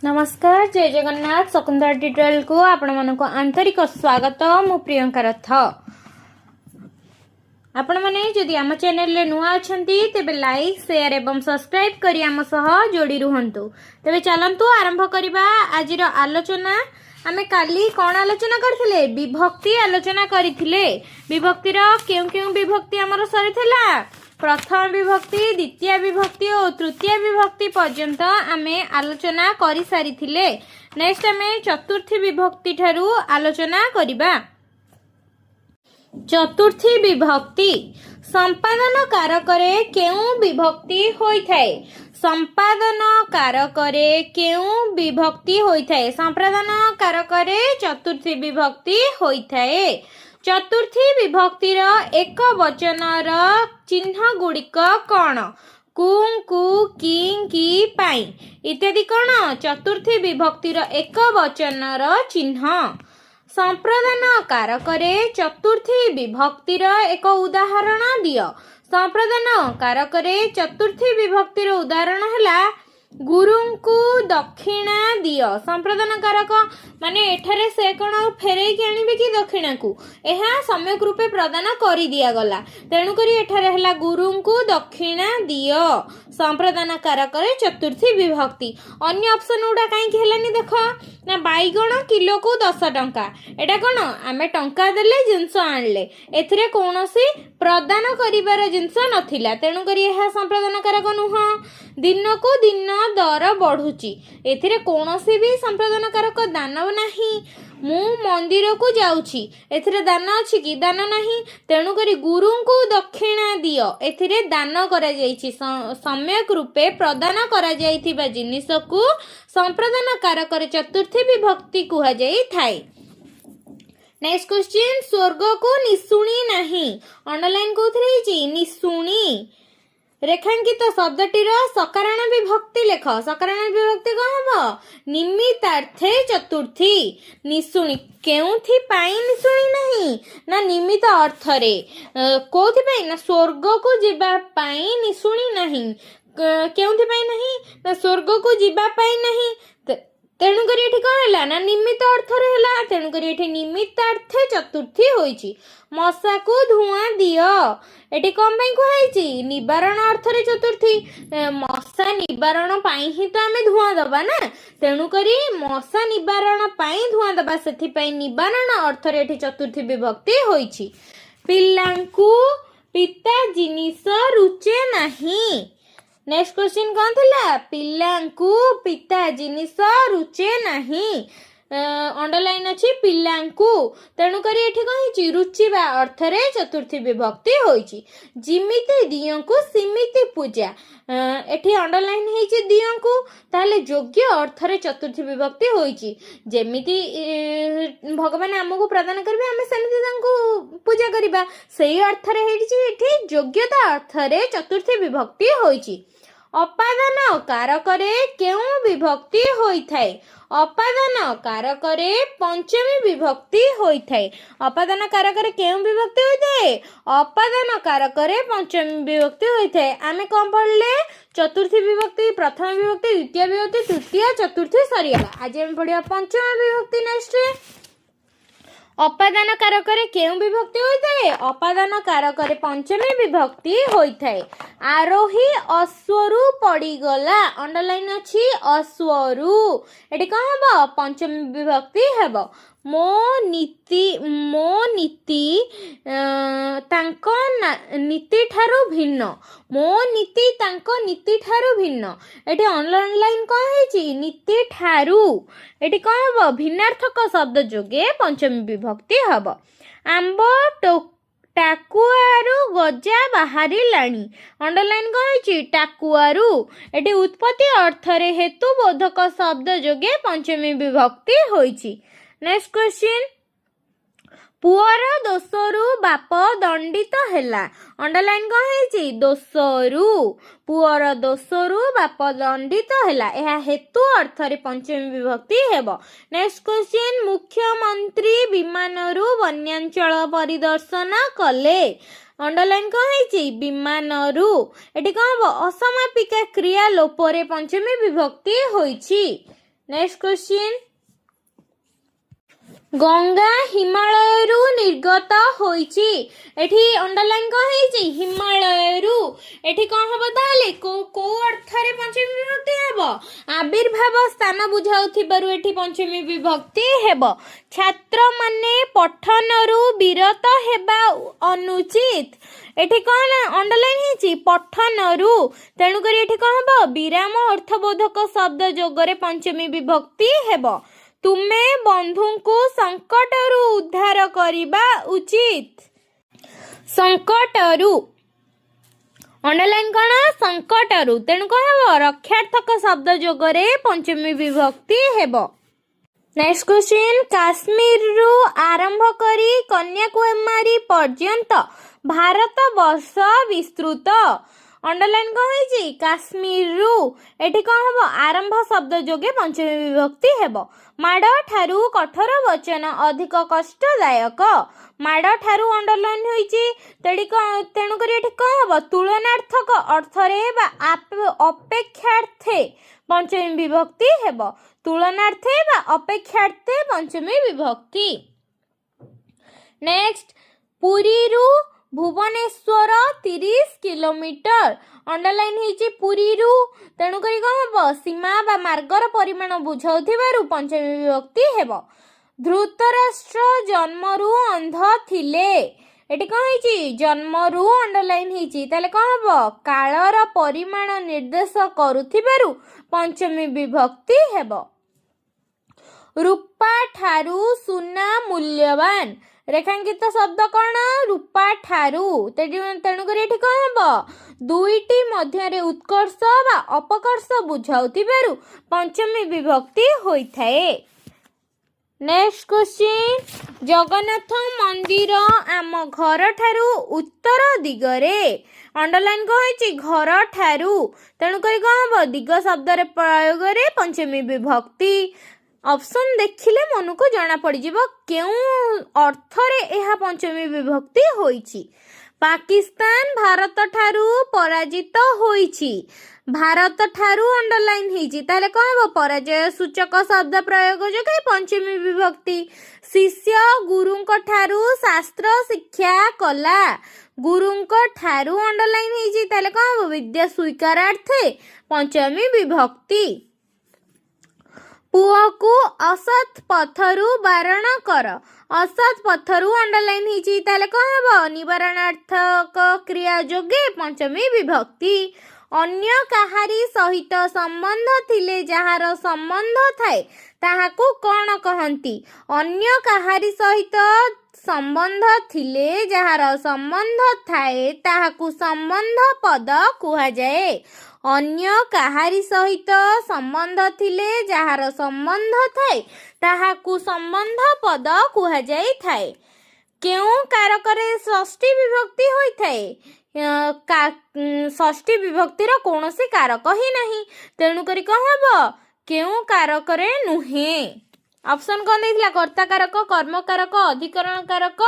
नमस्कार जय जगन्नाथ शकुंतला ट्यूटोरियल को आपण मानको आंतरिक स्वागत मु प्रियंका रथ। आपण माने जदि आम चैनल रे नुआ अछंती तेबे लाइक शेयर एवं सब्सक्राइब करी आम सह जोड़ी रुहंतु। तेबे चलंतु आरंभ करिबा आजिर आलोचना। आमे काली कोन आलोचना करथिले विभक्ति आलोचना करिथिले। विभक्तिर केउ केउ विभक्ति हमर सरिथिला प्रथम विभक्ति द्वितीय विभक्ति और तृतीय विभक्ति पर्यंत आमे आलोचना करि सारिथिले। नेक्स्ट आमे चतुर्थी विभक्ति ठारू आलोचना करिबा। चतुर्थी विभक्ति संपादन कारकरे केउ विभक्ति होई थाए। संपादन कारकरे केउ विभक्ति होई थाए। संपादन कारकरे चतुर्थी विभक्ति होई थाए। चतुर्थी विभक्तिर एक वचनर चिन्ह गुड़िक कौन? कुं कु किं कि पाई इत्यादि कौन? चतुर्थी विभक्तिर एक वचनर चिन्ह। संप्रदान कारकरे चतुर्थी विभक्तिर एक उदाहरण दियो। संप्रदान कारकरे चतुर्थी विभक्तिर उदाहरण हला गुरुंकु दक्षिणा दियो। संप्रदान कारक माने एठारे से कोन फेरै के आनिबे कि दक्षिणा को एहा सम्यक रूपे प्रदान करि दिया गला। तेणु करी एठारे हला गुरुंकु दक्षिणा दियो। संप्रदान कारक रे चतुर्थी विभक्ति। अन्य ऑप्शन उडा काई कि हेलानी देखो ना बाईगण किलो को 10 टंका। एटा कोन आमे टंका देले जिंस आनले एथिरे कोनोसी प्रदान करिबार जिंस नथिला। तेणु करी एहा संप्रदान कारक नुह। दिन को दिन दर बढ़ुची एथिरे कोनोसी भी संप्रदान कारक दानव नाही। मु मंदिर को जाउची एथिरे दान अछि कि? दान नाही। तेणु करी गुरु को दक्षिणा दियो एथिरे दान करा जाईची। सम्यक रूपे प्रदान करा जाईथिबा जिनिस को संप्रदान कारक रे चतुर्थी विभक्ति कुहा जाई थाए। नेक्स्ट क्वेश्चन स्वर्ग को निशुणी नाही अंडरलाइन कोथरे हिची निशुणी। रेखांकित शब्दटीर सकाराण विभक्ति लेख। सकाराण विभक्ति कौन हम? निमित्तार्थे चतुर्थी। निशुणी केउथि पाई निशुणी नहीं ना निमित्त अर्थरे कोथि पाई ना स्वर्ग को जिबा पाई निशुणी नहीं। केउथि पाई नहीं ना स्वर्ग को जिबा पाई नहीं। तेणु करी एठी कौन हैला ना निमित्त अर्थरे हैला। तेणु करी एठी निमित्तार्थे चतुर्थी होईची। मशा को धुआं दियो एठी कम पई कुहाईची? निवारण अर्थरे चतुर्थी। मशा निवारण पाई ही तो आमे धुआं दबा ना। तेणु करी मशा निवारण पाई धुआं दबा सेथि पई निवारण अर्थरे एठी चतुर्थी विभक्ति होईची। पिल्लांकु पिता जिनिस रुचे नाही। नेक्स्ट क्वेश्चन कौन थिला? पिल्लांकु पिता जिनिस रुचे नाही। अंडरलाइन अछि पिल्लांकु। तेणु करी एठी कहिची रुचिबा अर्थरे चतुर्थी विभक्ति होईची। जिमिति दियंकु सिमिति पूजा एठी अंडरलाइन हेची दियंकु ताले योग्य अर्थरे चतुर्थी विभक्ति होईची। जेमिति भगवान हमकु प्रदान करबे हमें सेमिति तांकु पूजा करिबा सेही अर्थरे हेची। एठी योग्यता अर्थरे चतुर्थी विभक्ति होईची। अपादान कारकरे केउ विभक्ति होई थाए? अपादान कारकरे पंचमी विभक्ति होई थाए। अपादान कारकरे केउ विभक्ति होई थाए? अपादान कारकरे पंचमी विभक्ति होई थाए। आमे कोन पढले? चतुर्थी विभक्ति प्रथम विभक्ति द्वितीय विभक्ति तृतीय चतुर्थी सरियाला। आज हम पढिया पंचमी विभक्ति। नेक्स्ट अपादान कारकरे केउ विभक्ति होई थाए? अपादान कारकरे पंचमी विभक्ति होई थाए। आरोही अश्वरु पड़ीगला अंडरलाइन अछि अश्वरु एटी कौन हबो? पंचमी विभक्ति हेबो। मो नीति तांको नीति ठारू भिन्न। मो नीति तांको नीति ठारू भिन्न एटी ऑनलाइन कौन हेची? नीति ठारू एटी कौन हबो? भिन्नार्थक शब्द जोगे पंचमी विभक्ति हबो। आंबो टाकुआरु गजा बाहरी लाणी अंडरलाइन कौन हेची? टाकुआरु एटी उत्पत्ति अर्थरे हेतु बोधक शब्द जोगे पंचमी विभक्ति होईची। नेक्स्ट क्वेश्चन पुअर दोषरु बाप दंडित हैला अंडरलाइन कौन हेची? दोषरु पुअर दोषरु बाप दंडित हैला एहा हेतु अर्थरे पंचमी विभक्ति हेबो। नेक्स्ट क्वेश्चन मुख्यमंत्री विमानरु वन्यांचल परिदर्शन कले अंडरलाइन कौन हेची? विमानरु एटी कौन हबो? असमापिका क्रिया लोपरे पंचमी विभक्ति होईची। नेक्स्ट क्वेश्चन गंगा हिमालयरू निर्गत होईची एठी अंडरलाइन को हेची हिमालयरू एठी कोन हबो ताले को अर्थरे पंचमी विभक्ति हेबो आविर्भाव स्थान बुझाउथिबारु एठी पंचमी विभक्ति हेबो छात्र माने पठनरू विरत हेबा अनुचित एठी कोन अंडरलाइन हेची पठनरू तेनु करी एठी कोन हबो विराम अर्थबोधक शब्द जोगरे पंचमी विभक्ति हेबो तुमे बंधु को संकटरू उद्धार करिबा उचित संकटरू अंडरलाइन कौन संकटरू तेणु कौन हम रक्षार्थक शब्द जोगरे पंचमी विभक्ति हेबो नेक्स्ट क्वेश्चन काश्मीर रु आरंभ करी कन्याकुमारी पर्यंत भारत वर्ष विस्तृत अंडरलाइन कौन है काश्मीर रु एठी कौन हम आरंभ शब्द जोगे पंचमी विभक्ति हेबो माड़ ठारू कठोर वचन अधिक कष्टदायक माड़ ठारू अंडरलाइन होईची तेणु करी एठी कौन हम तुलनार्थक अर्थरे बा अपेक्षार्थे पंचमी विभक्ति हेबो तुलनार्थे बा अपेक्षार्थे पंचमी विभक्ति नेक्स्ट पुरी रु भुवनेश्वर 30 किलोमीटर अंडरलाइन होईची पुरी रु तेणु करी कौन हम सीमा बा मार्गर परिमाण बुझाउथिबारु पंचमी विभक्ति हेबो धृतराष्ट्र जन्मरु अंध थिले एटी कौन होईची जन्मरु अंडरलाइन होईची ताले कौन हम कालर परिमाण निर्देश करुथिबारु पंचमी विभक्ति हेबो रूपा ठारू सुना मूल्यवान रेखांकित शब्द कौन रूपा ठारू तेणुक कौन हम दुईटी मध्य उत्कर्ष बा अपकर्ष बुझाउथिबारु पंचमी विभक्ति होइथाए नेक्स्ट क्वेश्चन जगन्नाथ मंदिर आम घर ठारू उत्तर दिगरे अंडरलाइन को होइची घर ठारू तेणुक कौन हम दिग शब्द प्रयोग रे पंचमी विभक्ति ऑप्शन देखिले मन को जना पड़िजिबो केउ अर्थरे एहा पंचमी विभक्ति होईची पाकिस्तान भारत ठारू पराजित होईची भारत ठारू अंडरलाइन होईची ताले कहबो पराजय सूचक शब्द प्रयोग जोगे पंचमी विभक्ति शिष्य गुरुंक ठारू शास्त्र शिक्षा कला गुरुंक ठारू अंडरलाइन होईची ताले कहबो विद्या स्वीकारार्थे पंचमी विभक्ति पुआ को असत पथरु बारण कर असत पथरु अंडरलाइन होईची ताले कहबो निवारणार्थक क्रिया जोगे पंचमी विभक्ति अन्य काहारी सहित संबंध थिले जहार संबंध थाए ताहाकू कौन कहंती अन्य काहारी सहित संबंध थिले जहार संबंध थाए ताहाकू संबंध पद कुहा जाए अन्य काहारी सहित संबंध थिले जहार संबंध थाए ताहाकू संबंध पद कुहा जाई थाए केउ कारकरे षष्ठी विभक्ति होई थाए षष्ठी विभक्तिर कौनसी कारक ही नहीं तेणु करी कहबो केउ कारकरे नुहे ऑप्शन कौन देथिला कर्ता कारक कर्म कारक अधिकरण कारक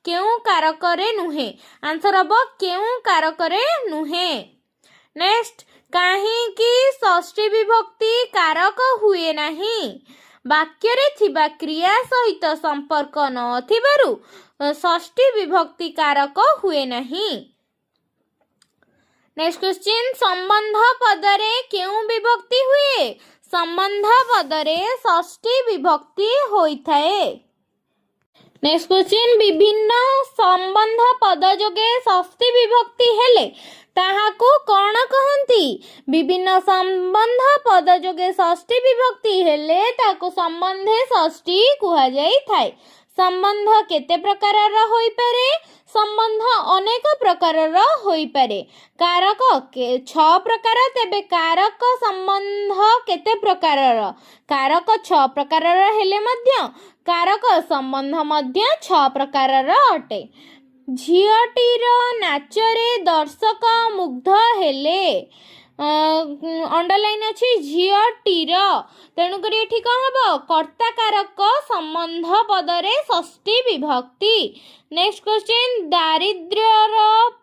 केउ कारकरे नुहे आंसर हबो केउ कारकरे नुहे नेक्स्ट काहेकि षष्ठी विभक्ति कारक हुए नहीं वाक्य रे थिबा क्रिया सहित संपर्क न थिबारु षष्ठी विभक्ति कारक हुए नहीं नेक्स्ट क्वेश्चन संबंध पदरे केउ विभक्ति हुए संबंध पदरे षष्ठी विभक्ति होइथाए नेक्स्ट क्वेश्चन विभिन्न संबंध पद जोगे षष्ठी विभक्ति हेले ताहाकू कौन कहंती विभिन्न संबंध पद जोगे षष्ठी विभक्ति हेले ताको संबंधे षष्ठी कुहा जाई थाए संबंध केते प्रकारर होई पारे संबंध अनेक प्रकारर होई पारे कारक के 6 प्रकार तेबे कारक संबंध केते प्रकारर कारक 6 प्रकारर हेले मध्य कारक संबंध मध्य 6 प्रकारर अटे झियटीर नाचरे दर्शक मुग्ध हेले अंडरलाइन अछि झियटीर तेणुकरी एठी कौन हबो कर्ता कारक संबंध पदरे षष्ठी विभक्ति। नेक्स्ट क्वेश्चन दारिद्र्यर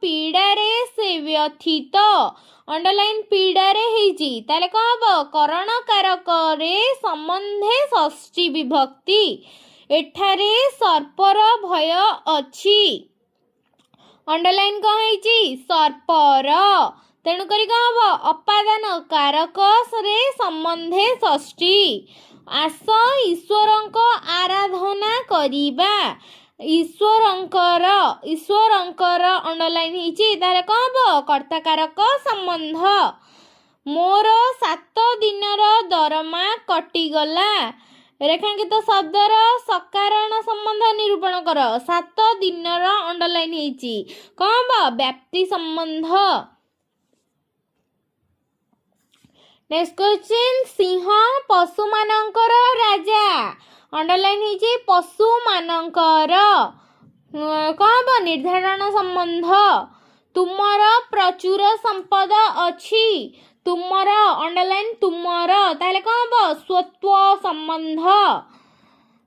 पीड़ारे से व्यथित अंडरलाइन पीड़ारे हेजी ताले कौन हबो करण कारक रे संबंधे षष्ठी विभक्ति। एठारे सर्पर भय अछि अंडरलाइन कौन हेजी सर्पर तेणुकरी कौन हबो अपादान कारक रे संबंधे षष्ठी। आस ईश्वरंको आराधना करिबा ईश्वरंकर अंडरलाइन हेची तारे कौन हबो कर्ता कारक संबंध। मोर 7 दिनर दरमा कटिगला रेखांकित शब्दर सकारण संबंध निरूपण कर 7 दिनर अंडरलाइन हेची कौन हबो व्याप्ति संबंध। नेक्स्ट क्वेश्चन सिंह पशु मानकर राजा अंडरलाइन हेची पशु मानकर कौन हबो निर्धारण संबंध। तुमर प्रचुर संपद अछि तुमर अंडरलाइन तुमर ताले कौन हबो स्वत्व संबंध।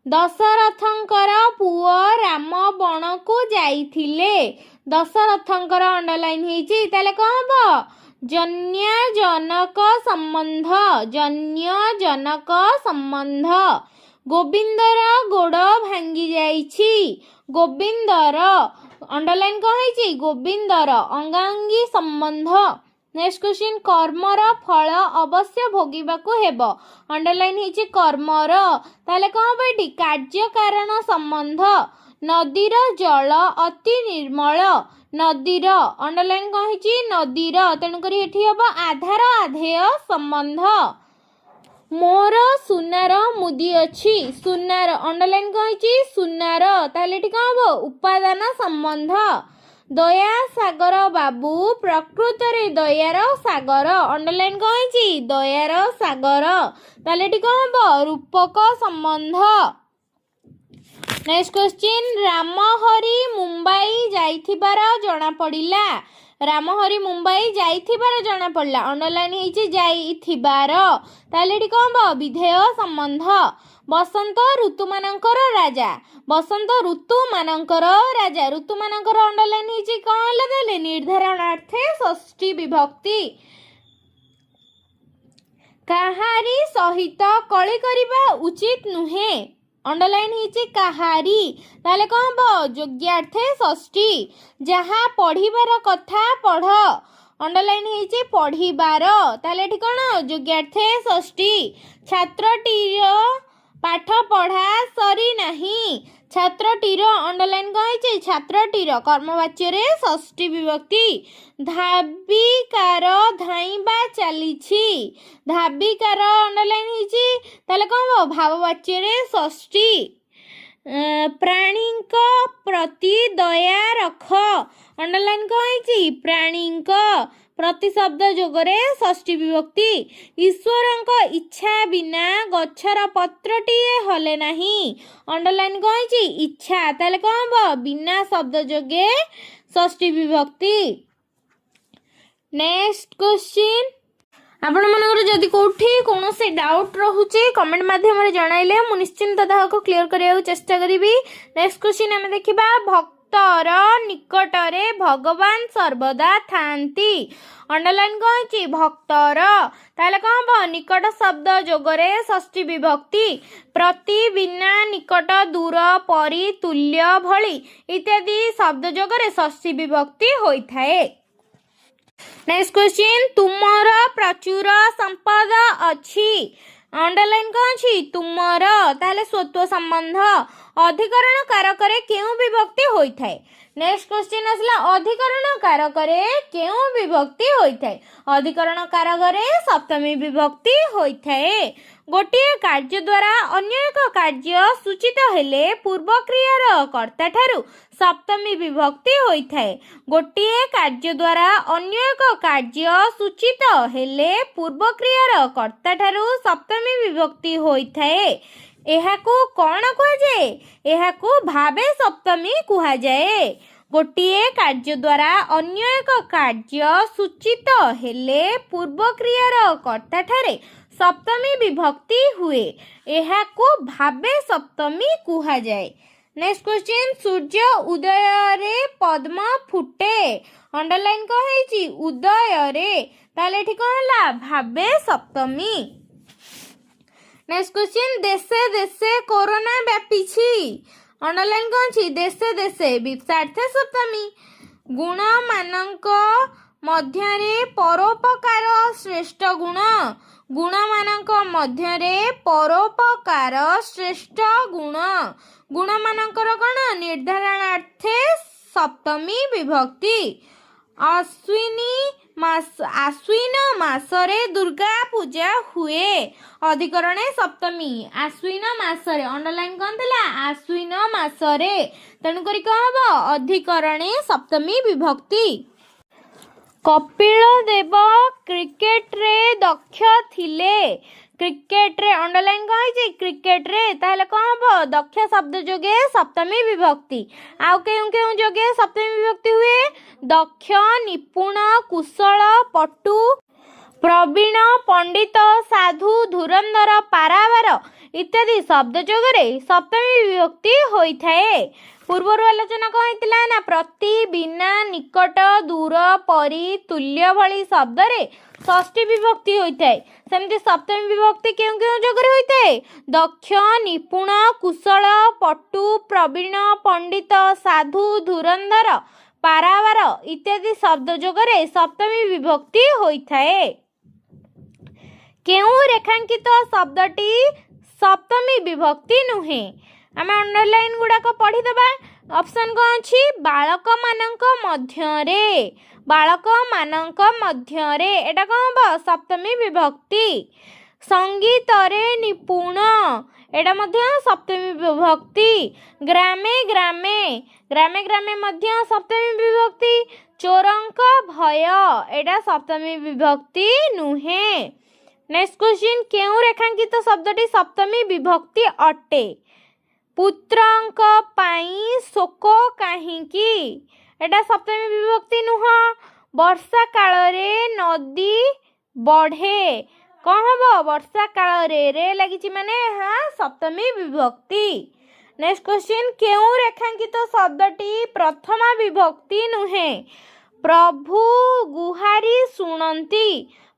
दशरथंकर पुओ राम बण को जाइथिले दशरथंकर अंडरलाइन हेची ताले कौन हबो जन्य जनक संबंध संबंध। गोविंदर गोड़ भांगी जाइछि गोविंदर अंडरलाइन कौन हेची गोविंदर अंगांगी संबंध। नेक्स्ट क्वेश्चन कर्मर फल अवश्य भोगिबाकू हेबो अंडरलाइन हेची कर्मर ताले कौन हबो एठी कार्य कारण संबंध। नदीर जल अति निर्मल नदीर अंडरलाइन कौन हेची नदीर तेणुकरी एठी हबो आधार आधेय संबंध। मोर सुनार मुदी अछि सुनार अंडरलाइन कौन हेची सुनार ताले एठी कौन हबो उपादान संबंध। दया सागर बाबू प्रकृत रे दयार सागर अंडरलाइन कौन हेची दयार सागर ताले एठी कौन हबो रूपक संबंध। नेक्स्ट क्वेश्चन रामहरि मुंबई जाइथिबार जणा पड़िला रामहरि मुंबई जाइथिबार जणा पड़ला अंडरलाइन हेची जाइथिबार ताले एठी कौन हबो विधेय संबंध। बसंत ऋतु मानकर राजा बसंत ऋतु मानकर राजा ऋतु मानकर अंडरलाइन हेची कौन हला ताले निर्धारणार्थे षष्ठी विभक्ति। काहारी सहित कଳି करिबा उचित नुहे अंडरलाइन हेची काहारी ताले कौन हबो योग्यार्थे षष्ठी। जहा पढ़िबार कथा पढ़ अंडरलाइन हेची पढ़िबार ताले एठी कौन योग्यार्थे षष्ठी। छात्रटीर पाठ पढ़ा सरी नाही छात्रटीर अंडरलाइन कौन हेची छात्रटीर कर्मवाच्य रे षष्ठी विभक्ति। धाबिकार धाइबा चलीछि धाबिकार अंडरलाइन हेची ताले कौन हबो भाववाच्य रे षष्ठी। प्राणीक प्रति दया रख अंडरलाइन कौन हेची प्राणीक प्रति शब्द जोगरे षष्ठी विभक्ति। ईश्वरंक इच्छा बिना गछर पत्रटीए हले नाही अंडरलाइन कौन हेची इच्छा ताले कौन हबो बिना शब्द जोगे षष्ठी विभक्ति। नेक्स्ट क्वेश्चन आपण मनकर जदि कोठी कोनोसे डाउट रहुचे कमेंट माध्यम रे जणाइले मु निश्चिंत ताहाको क्लियर करिया चेष्टा करिवि। नेक्स्ट क्वेश्चन हम देखिबा भक्तर निकटरे भगवान सर्वदा थांती अंडरलाइन कौन हेची भक्तर ताले कौन हबो निकट शब्द जोगरे षष्ठी विभक्ति। प्रति बिना निकट दूर परि तुल्य भଳି इत्यादि शब्द जोगरे षष्ठी विभक्ति होइथाए। नेक्स्ट क्वेश्चन तुमर प्रचुर संपद अछि अंडरलाइन कौन अछि तुमर ताले स्वत्व संबंध। अधिकरण कारक रे केउ विभक्ति होइथाए। नेक्स्ट क्वेश्चन असला अधिकरण कारक रे केउ विभक्ति होइथाए। अधिकरण कारक रे सप्तमी विभक्ति होइथाए। गोटिए कार्य द्वारा अन्य एक कार्य सूचित हेले पूर्व क्रियार कर्ता ठारू सप्तमी विभक्ति होइथाए। गोटिए कार्य द्वारा अन्य एक कार्य सूचित हेले पूर्व क्रियार कर्ता ठारू सप्तमी विभक्ति होइथाए। एहाकू कौन कहा जाए एहाकू भावे सप्तमी कहा जाए। गोटिए कार्य द्वारा अन्य एक कार्य सूचित हेले पूर्व क्रियार कर्ता ठारे सप्तमी विभक्ति हुए यह को भावे सप्तमी कुहा जाए। नेक्स्ट क्वेश्चन सूर्य उदय रे पद्म फुटे अंडरलाइन को है उदय रे ताले एठी कोन हला भावे सप्तमी। नेक्स्ट क्वेश्चन देशे देशे कोरोना व्यापीछि अंडरलाइन को अछि देशे देशे विप्सार्थे सप्तमी। गुण मानक मध्यरे परोपकार श्रेष्ठ गुण गुण मानक मध्यरे परोपकार श्रेष्ठ गुण गुण मानकर कण निर्धारणार्थे सप्तमी विभक्ति। आश्विन मासरे दुर्गा पूजा हुए अधिकरणे सप्तमी। आश्विन मासरे अंडरलाइन कौन थिला आश्विन मासरे तेणु करी कौन हबो अधिकरणे सप्तमी विभक्ति। कपिल देव क्रिकेट रे दक्ष थिले क्रिकेट रे अंडरलाइन कौन है क्रिकेट रे ताहले कौन हबो दक्ष शब्द जोगे सप्तमी विभक्ति। आउ केउ केउ जोगे सप्तमी विभक्ति हुए दक्ष निपुण कुशल पटु प्रवीण पंडित साधु धुरंधर पारावार इत्यादि शब्द जोगरे सप्तमी विभक्ति होई थाए। पूर्वर आलोचना कौन होइतिला ना प्रति बिना निकट दूर परि तुल्य भली शब्द रे षष्ठी विभक्ति होइथाए। सेमति सप्तमी विभक्ति केउ केउ जोगरे होइथाए दक्ष निपुण कुशल पटु प्रवीण पंडित साधु धुरंधर पारावार इत्यादि शब्द जोगरे सप्तमी विभक्ति होइथाए। केउ रेखांकित शब्दटी सप्तमी विभक्ति नुहे आम अंडरलाइन गुड़ाक पढ़ीदबा। ऑप्शन कौन अच्छी बालक मानक मध्यरे एटा कौन हम सप्तमी विभक्ति। संगीत रे निपुण एटा मध्य सप्तमी विभक्ति। ग्रामे ग्रामे मध्य सप्तमी विभक्ति। चोरंक भय एटा सप्तमी विभक्ति नुहे। नेक्स्ट क्वेश्चन केउ रेखांकित शब्दटी सप्तमी विभक्ति अटे। पुत्रंक पाई शोक काहींकी एटा सप्तमी विभक्ति नुह। वर्षा काल रे नदी बढ़े कौन हम वर्षा काल रे लगी माने हाँ सप्तमी विभक्ति। नेक्स्ट क्वेश्चन केउ रेखांकित शब्दटी प्रथमा विभक्ति नुहे। प्रभु गुहारी सुनंती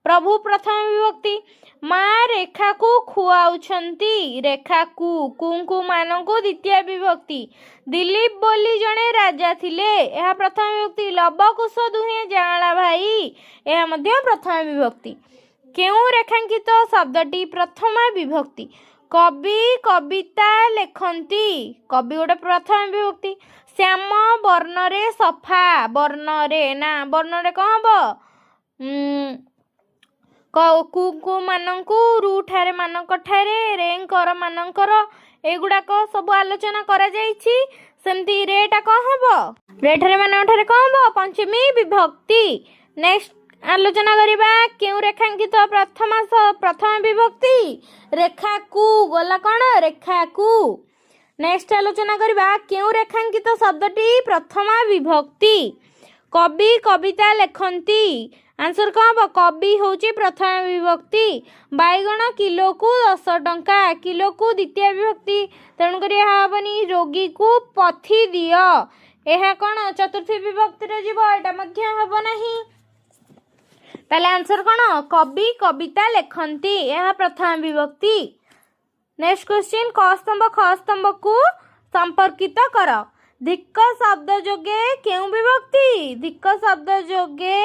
प्रभु प्रथम विभक्ति। माँ रेखा को खुआउछंती रेखा कु मानकु द्वितीय विभक्ति। दिलीप बोली जणे राजा थिले यह प्रथम विभक्ति। लवकुश दुहे जांला भाई यह मध्य प्रथम विभक्ति। केउ रेखांकित शब्दटी प्रथमा विभक्ति। कवि कविता लेखंती कवि गोटे प्रथम विभक्ति। श्याम वर्णरे सफा वर्णरे कौन हम कु मानकु रू ठारे मानक ठारे रेंकर मानकर एगुड़ाक सब आलोचना करा जाइछि। सेमती रेटा कौन हम रे ठारे मानक ठारे कौन हम पंचमी विभक्ति। नेक्स्ट आलोचना करिबा केउ रेखांकित प्रथम विभक्ति रेखा कु गला कौन रेखा कु। नेक्स्ट आलोचना करिबा केउ रेखांकित शब्दटी प्रथमा विभक्ति। कवि कविता लेखंती आंसर कौन हम कवि होची प्रथम विभक्ति। बैगण किलो को 10 टंका किलो को द्वितीय विभक्ति तेणुक हेनी रोगी को पथि दिय यह कौन चतुर्थी विभक्ति रे जीव एटा मध्य हब नहीं। ताले आंसर कौन कवि कविता लेखंती यह प्रथम विभक्ति। नेक्स्ट क्वेश्चन क स्तंभ ख स्तंभ को संपर्कित कर। धिक्क शब्द जोगे केउ विभक्ति धिक्क शब्द जोगे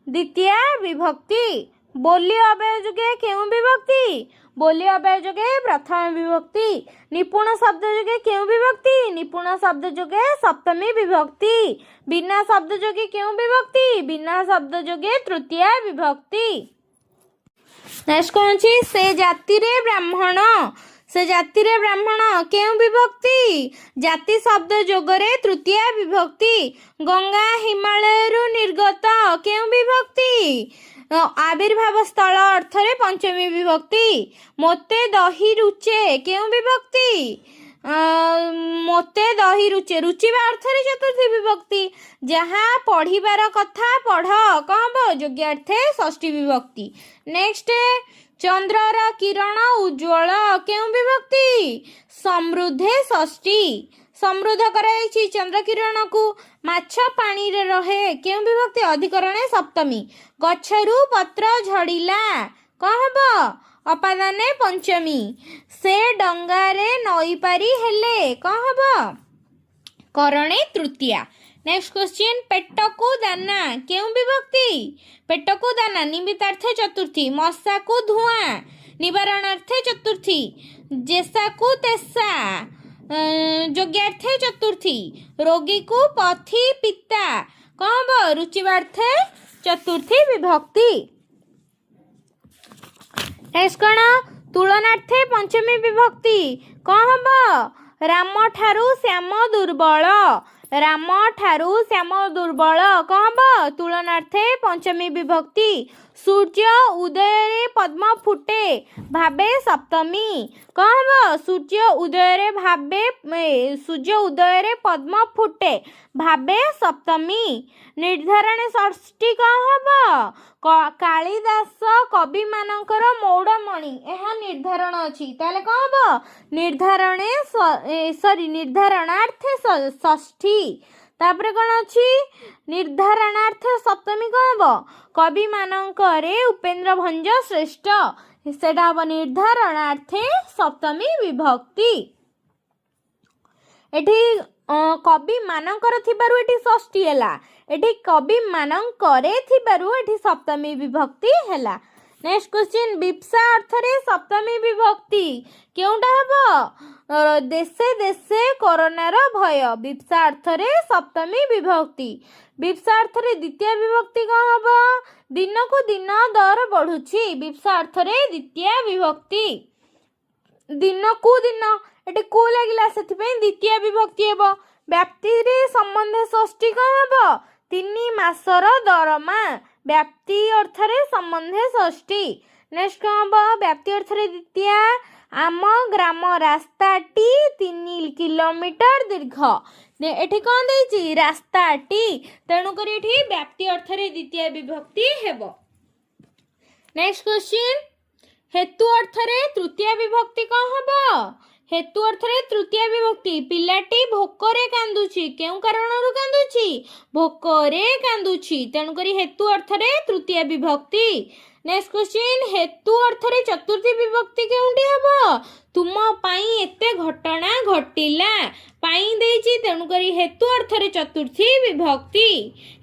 द्वितीय विभक्ति। बोली अव्यय जोगे केउ विभक्ति बोली अव्यय जोगे प्रथम विभक्ति। निपुण शब्द जोगे केउ विभक्ति निपुण शब्द जोगे सप्तमी विभक्ति। बिना शब्द जोगे केउ विभक्ति बिना शब्द जोगे तृतीय विभक्ति। नेक्स्ट कौन छी से जाति रे ब्राह्मण केउ विभक्ति जाति शब्द जोगरे तृतीय विभक्ति। गंगा हिमालय रु निर्गत केउ विभक्ति आविर्भाव स्थल अर्थ रे पंचमी विभक्ति। मोते दही रुचे केउ विभक्ति मोते दही रुचे रुचिबा अर्थ रे चतुर्थी विभक्ति। जहाँ पढ़िबार कथा पढ़ कौन योग्यार्थे षष्ठी विभक्ति। नेक्स्ट चंद्रर किरण उज्ज्वल केउ विभक्ति समृद्धे षष्ठी समृद्ध कराई चंद्र किरण को माछ पानी रे रहे केउ विभक्ति अधिकरणे सप्तमी गछरु पत्र झड़िला कौन हबो अपादाने पंचमी से डंगारे नई पारी हेले कौन हबो करणे तृतीया। नेक्स्ट क्वेश्चन पेट को दाना केउ विभक्ति पेट को दाना निमित्तार्थे चतुर्थी मशा को धुआं निवारणार्थे चतुर्थी जेसा को तेसा योग्यार्थे चतुर्थी रोगी को पथी पिता कौन रुचिवार्थे चतुर्थी विभक्ति। नेक्स्ट कौन तुलनार्थे पंचमी विभक्ति कौन हम राम ठारू श्याम दुर्बल राम ठारू श्याम दुर्बल कौन हम तुलनार्थे पंचमी विभक्ति सूर्य उदय पद्म फुटे भावे सप्तमी कौन हम सूर्य उदय भावे सूर्य उदय पद्म फुटे भावे सप्तमी निर्धारण षष्ठी कौन हम कालिदास कवि मानकर मौड़मणि यह निर्धारण अच्छी ताले कौन हम निर्धारणे सॉरी निर्धारणार्थे षष्ठी तापर कौन अच्छी निर्धारणार्थ सप्तमी कौन हम कवि मानकरे उपेन्द्र भंज श्रेष्ठ सेटा हम निर्धारणार्थे सप्तमी विभक्ति एठी कवि मानकर थिबारु एठी षष्ठी हैला एठी कवि मानकरे थिबारु एठी सप्तमी विभक्ति हैला। नेक्स्ट क्वेश्चन विप्सा अर्थ रे सप्तमी विभक्ति केउटा हबो देशे देशे कोरोनार भय विप्सा अर्थ रे सप्तमी विभक्ति विप्सा अर्थ रे द्वितीय विभक्ति कौन हबो दिन को दिन दर बढ़ुछि विप्सा अर्थ रे द्वितीय विभक्ति दिन को दिन एटे को लागिला सेथिपई द्वितीय विभक्ति हेबो व्याप्ति रे संबंध षष्ठी कौन हबो 3 मासर दरमा व्याप्ति अर्थ रे संबंध षष्ठी। नेक्स्ट कौन हबो व्याप्ति अर्थ रे द्वितीय आम ग्राम रास्ताटी 3 किलोमीटर दीर्घ एठी कौन देछि रास्ताटी तेणु करी एठी व्याप्ति अर्थ रे द्वितीय विभक्ति हेबो। नेक्स्ट क्वेश्चन हेतु अर्थ रे तृतीय विभक्ति कौन हबो हेतु अर्थ रे तृतीय विभक्ति पिलाटी भोकरे कांदुछि केउ कारणरु कांदुछि भोकरे कांदुछि तेणु करी हेतु अर्थ रे तृतीय विभक्ति। नेक्स्ट क्वेश्चन हेतु अर्थ रे चतुर्थी विभक्ति केउंटी हबो तुम पाई एते घटना घटिला पाई देछि तेणु करी हेतु अर्थ रे चतुर्थी विभक्ति।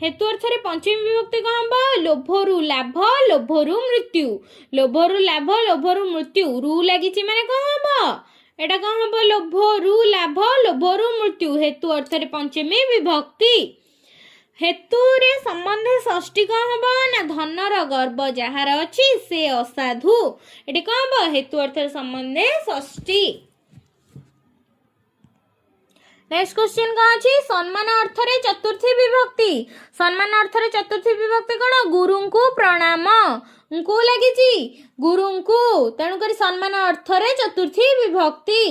हेतु अर्थ रे पंचमी विभक्ति कौन हबो लोभरु लाभ लोभरु मृत्यु लोभरु लाभ लोभरु मृत्यु रु लागिछि माने कौन हबो एटा कौन हम लोभरु लाभ लोभरु मृत्यु हेतु अर्थ रे पंचमी विभक्ति। हेतु रे संबंध षष्ठी कौन हम ना धनर गर्व जहार अछि से असाधु एटी कौन हम हेतु अर्थ रे संबंध षष्ठी। नेक्स्ट क्वेश्चन कौन अछि सम्मान अर्थ रे चतुर्थी विभक्ति सम्मान अर्थ रे चतुर्थी विभक्ति कौन गुरु को प्रणाम को लगी गुरु को तेणु करी सम्मान अर्थ रे चतुर्थी विभक्ति।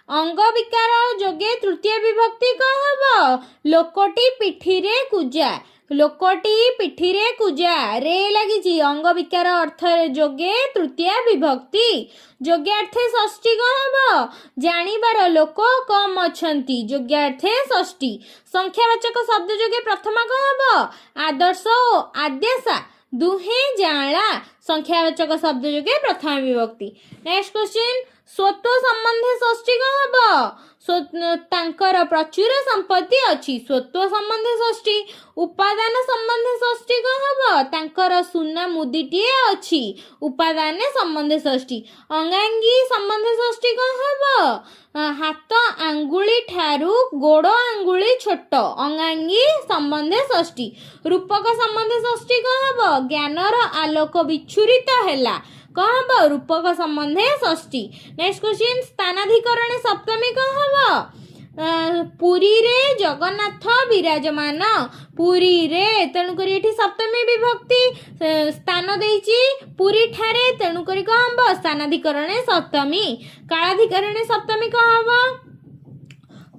अंग विकार जोगे तृतीय विभक्ति कौन हबो लोकटी पिठी रे कुजा लोकटी पिठी रे कुजा रे लगी अंग विकार अर्थ जोगे तृतीय विभक्ति। योग्यार्थे षष्ठी कौन हबो जानिबार लोक कम अछंती योग्यार्थे षष्ठी। संख्यावाचक शब्द जोगे प्रथमा कौन हबो आदर्श आद्यासा दुहे जाला संख्यावाचक शब्द जोगे प्रथम विभक्ति। नेक्स्ट क्वेश्चन स्वत्व संबंधी षष्ठी कौन हबो तांकर प्रचुर संपत्ति अछि स्वत्व संबंधी षष्ठी। उपादान संबंधी षष्ठी कौन हबो तांकर सुना मुदीटिए अछि उपादान संबंधी षष्ठी। अंगांगी संबंधी षष्ठी कौन हबो हाथ आंगुली ठारू गोड़ आंगुली छोट अंगांगी संबंधी षष्ठी। रूपक संबंधी षष्ठी कौन हबो ज्ञानर आलोक विच्छुरित हैला कौन हबो रूपक संबंधी षष्ठी। नेक्स्ट क्वेश्चन स्थानाधिकरण सप्तमी कौन हबो पुरी रे जगन्नाथ विराजमान पुरी रे तेणु करी एठी सप्तमी विभक्ति स्थान देइची पुरी ठारे तेणु करी कौन हबो स्थानाधिकरण सप्तमी। कालाधिकरण सप्तमी कौन हबो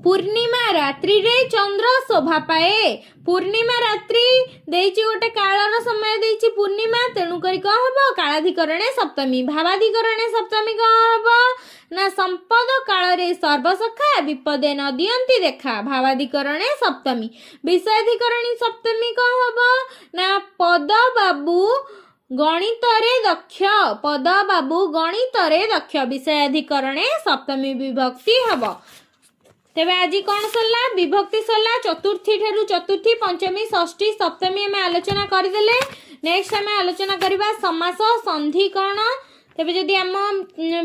ପୂର୍ଣ୍ଣିମା ରାତ୍ରିରେ ଚନ୍ଦ୍ର ଶୋଭା ପାଏ। ପୂର୍ଣ୍ଣିମା ରାତ୍ରି ଦେଇଛି ଗୋଟେ କାଳର ସମୟ ଦେଇଛି ପୂର୍ଣ୍ଣିମା, ତେଣୁକରି କ'ଣ ହବ? କାଳାଧିକରଣେ ସପ୍ତମୀ। ଭାବାଧିକରଣେ ସପ୍ତମୀ କ'ଣ ହବ? ନା ସମ୍ପଦ କାଳରେ ସର୍ବସଖା ବିପଦେ ନ ଦିଅନ୍ତି ଦେଖା। ଭାବାଧିକରଣେ ସପ୍ତମୀ। ବିଷୟାଧିକରଣୀ ସପ୍ତମୀ କ'ଣ ହବ? ନା ପଦ ବାବୁ ଗଣିତରେ ଦକ୍ଷ। ପଦ ବାବୁ ଗଣିତରେ ଦକ୍ଷ। ବିଷୟାଧିକରଣେ ସପ୍ତମୀ ବିଭକ୍ତି ହବ। ତେବେ ଆଜି କ'ଣ ସରିଲା? ବିଭକ୍ତି ସରିଲା। ଚତୁର୍ଥୀ ଠାରୁ ଚତୁର୍ଥୀ, ପଞ୍ଚମୀ, ଷଷ୍ଠୀ, ସପ୍ତମୀ ଆମେ ଆଲୋଚନା କରିଦେଲେ। ନେକ୍ସଟ ଆମେ ଆଲୋଚନା କରିବା ସମାସ, ସନ୍ଧି କ'ଣ। ତେବେ ଯଦି ଆମ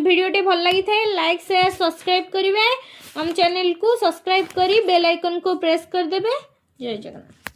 ଭିଡ଼ିଓଟି ଭଲ ଲାଗିଥାଏ ଲାଇକ୍ ସେୟାର ସବସ୍କ୍ରାଇବ୍ କରିବେ। ଆମ ଚ୍ୟାନେଲକୁ ସବସ୍କ୍ରାଇବ୍ କରି ବେଲ୍ ଆଇକନ୍କୁ ପ୍ରେସ୍ କରିଦେବେ। ଜୟ ଜଗନ୍ନାଥ।